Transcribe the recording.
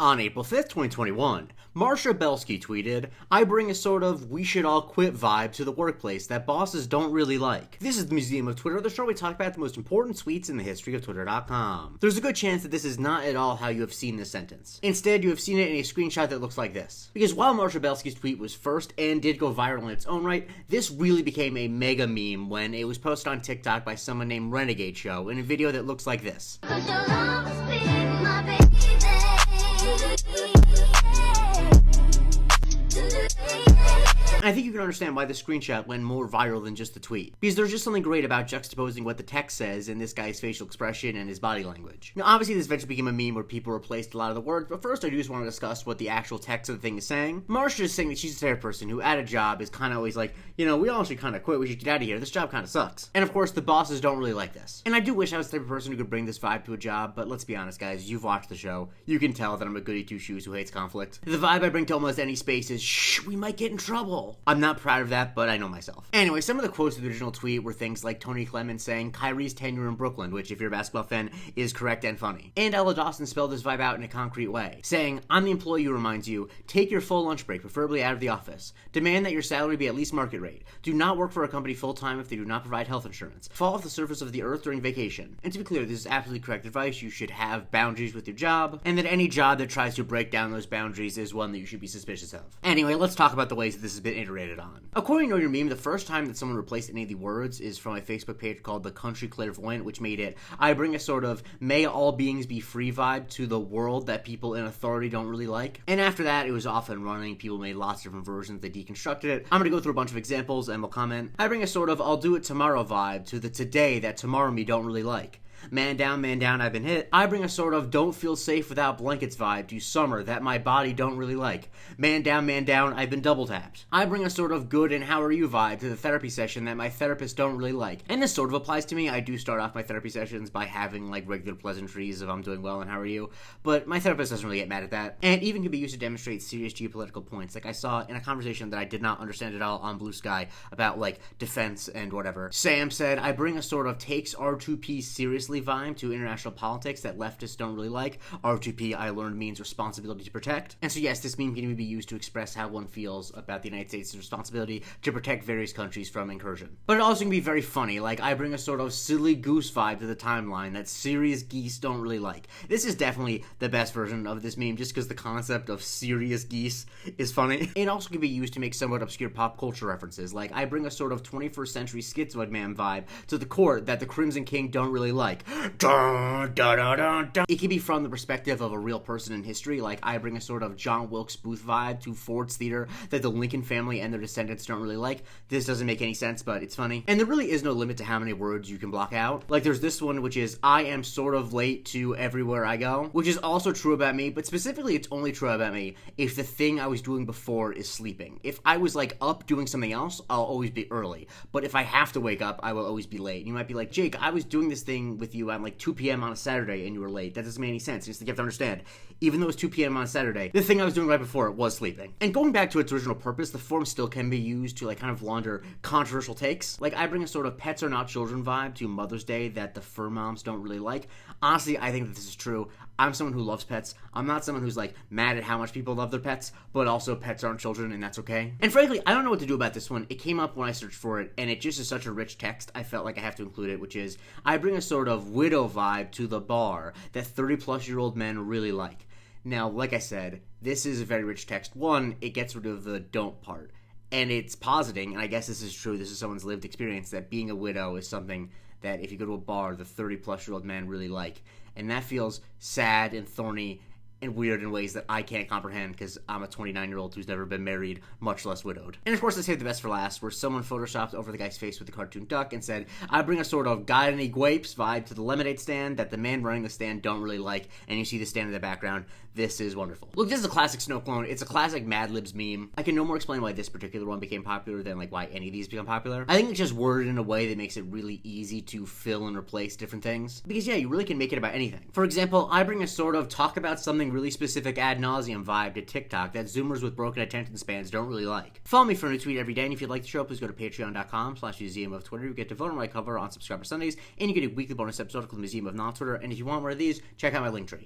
On April 5th, 2021, Marsha Belsky tweeted, "I bring a sort of we should all quit vibe to the workplace that bosses don't really like." This is the Museum of Twitter, the show where we talk about the most important tweets in the history of Twitter.com. There's a good chance that this is not at all how you have seen this sentence. Instead, you have seen it in a screenshot that looks like this. Because while Marsha Belsky's tweet was first and did go viral in its own right, this really became a mega meme when it was posted on TikTok by someone named Renegade Show in a video that looks like this. I think you can understand why the screenshot went more viral than just the tweet. Because there's just something great about juxtaposing what the text says and this guy's facial expression and his body language. Now, obviously this eventually became a meme where people replaced a lot of the words, but first I do just want to discuss what the actual text of the thing is saying. Marsha is saying that she's a type of person who at a job is kind of always like, we all should kind of quit, we should get out of here, this job kind of sucks. And of course, the bosses don't really like this. And I do wish I was the type of person who could bring this vibe to a job, but let's be honest guys, you've watched the show, you can tell that I'm a goody two-shoes who hates conflict. The vibe I bring to almost any space is, shh, we might get in trouble. I'm not proud of that, but I know myself. Anyway, some of the quotes of the original tweet were things like Tony Clemens saying Kyrie's tenure in Brooklyn, which if you're a basketball fan is correct and funny. And Ella Dawson spelled this vibe out in a concrete way, saying, "I'm the employee who reminds you, take your full lunch break, preferably out of the office. Demand that your salary be at least market rate. Do not work for a company full-time if they do not provide health insurance. Fall off the surface of the earth during vacation." And to be clear, this is absolutely correct advice. You should have boundaries with your job, and that any job that tries to break down those boundaries is one that you should be suspicious of. Anyway, let's talk about the ways that this has been iterated on. According to your meme, the first time that someone replaced any of the words is from a Facebook page called The Country Clairvoyant, which made it, "I bring a sort of may all beings be free vibe to the world that people in authority don't really like." And after that, it was off and running. People made lots of different versions. They deconstructed it. I'm going to go through a bunch of examples and we'll comment. "I bring a sort of I'll do it tomorrow vibe to the today that tomorrow me don't really like. Man down, I've been hit. I bring a sort of don't feel safe without blankets vibe to summer that my body don't really like. Man down, I've been double tapped. I bring a sort of good and how are you vibe to the therapy session that my therapist don't really like." And this sort of applies to me. I do start off my therapy sessions by having like regular pleasantries of I'm doing well and how are you, but my therapist doesn't really get mad at that. And it even can be used to demonstrate serious geopolitical points. Like I saw in a conversation that I did not understand at all on Blue Sky about like defense and whatever. Sam said, "I bring a sort of takes R2P seriously vibe to international politics that leftists don't really like. R2P, I learned, means responsibility to protect." And so yes, this meme can even be used to express how one feels about the United States' responsibility to protect various countries from incursion. But it also can be very funny, like I bring a sort of silly goose vibe to the timeline that serious geese don't really like. This is definitely the best version of this meme just because the concept of serious geese is funny. It also can be used to make somewhat obscure pop culture references, like I bring a sort of 21st century schizoid man vibe to the court that the Crimson King don't really like. Dun, dun, dun, dun, dun. It can be from the perspective of a real person in history, like I bring a sort of John Wilkes Booth vibe to Ford's Theater that the Lincoln family and their descendants don't really like. This doesn't make any sense, but it's funny. And there really is no limit to how many words you can block out. Like there's this one, which is I am sort of late to everywhere I go, which is also true about me, but specifically it's only true about me if the thing I was doing before is sleeping. If I was like up doing something else, I'll always be early. But if I have to wake up, I will always be late. You might be like, "Jake, I was doing this thing with you at like 2 p.m. on a Saturday and you were late." That doesn't make any sense. You have to understand, even though it's 2 p.m. on a Saturday, the thing I was doing right before was sleeping. And going back to its original purpose, the form still can be used to like kind of launder controversial takes. Like I bring a sort of pets are not children vibe to Mother's Day that the fur moms don't really like. Honestly, I think that this is true. I'm someone who loves pets. I'm not someone who's like mad at how much people love their pets, but also pets aren't children and that's okay. And frankly, I don't know what to do about this one. It came up when I searched for it and it just is such a rich text, I felt like I have to include it, which is I bring a sort of widow vibe to the bar that 30-plus-year-old men really like. Now, like I said, this is a very rich text. One, it gets rid of the don't part. And it's positing, and I guess this is true, this is someone's lived experience, that being a widow is something that if you go to a bar, the 30-plus-year-old men really like. And that feels sad and thorny and weird in ways that I can't comprehend because I'm a 29-year-old who's never been married, much less widowed. And of course, I saved the best for last, where someone photoshopped over the guy's face with the cartoon duck and said, I bring a sort of got any guapes vibe to the lemonade stand that the man running the stand don't really like, and you see the stand in the background. This is wonderful. Look, this is a classic snow clone. It's a classic Mad Libs meme. I can no more explain why this particular one became popular than like why any of these become popular. I think it's just worded in a way that makes it really easy to fill and replace different things. Because yeah, you really can make it about anything. For example, I bring a sort of talk about something really specific ad nauseum vibe to TikTok that Zoomers with broken attention spans don't really like. Follow me for a new tweet every day, and if you'd like the show, please go to patreon.com/Museum of Twitter. You get to vote on my cover on Subscriber Sundays, and you get a weekly bonus episode called the Museum of Non-Twitter, and if you want more of these, check out my link tree.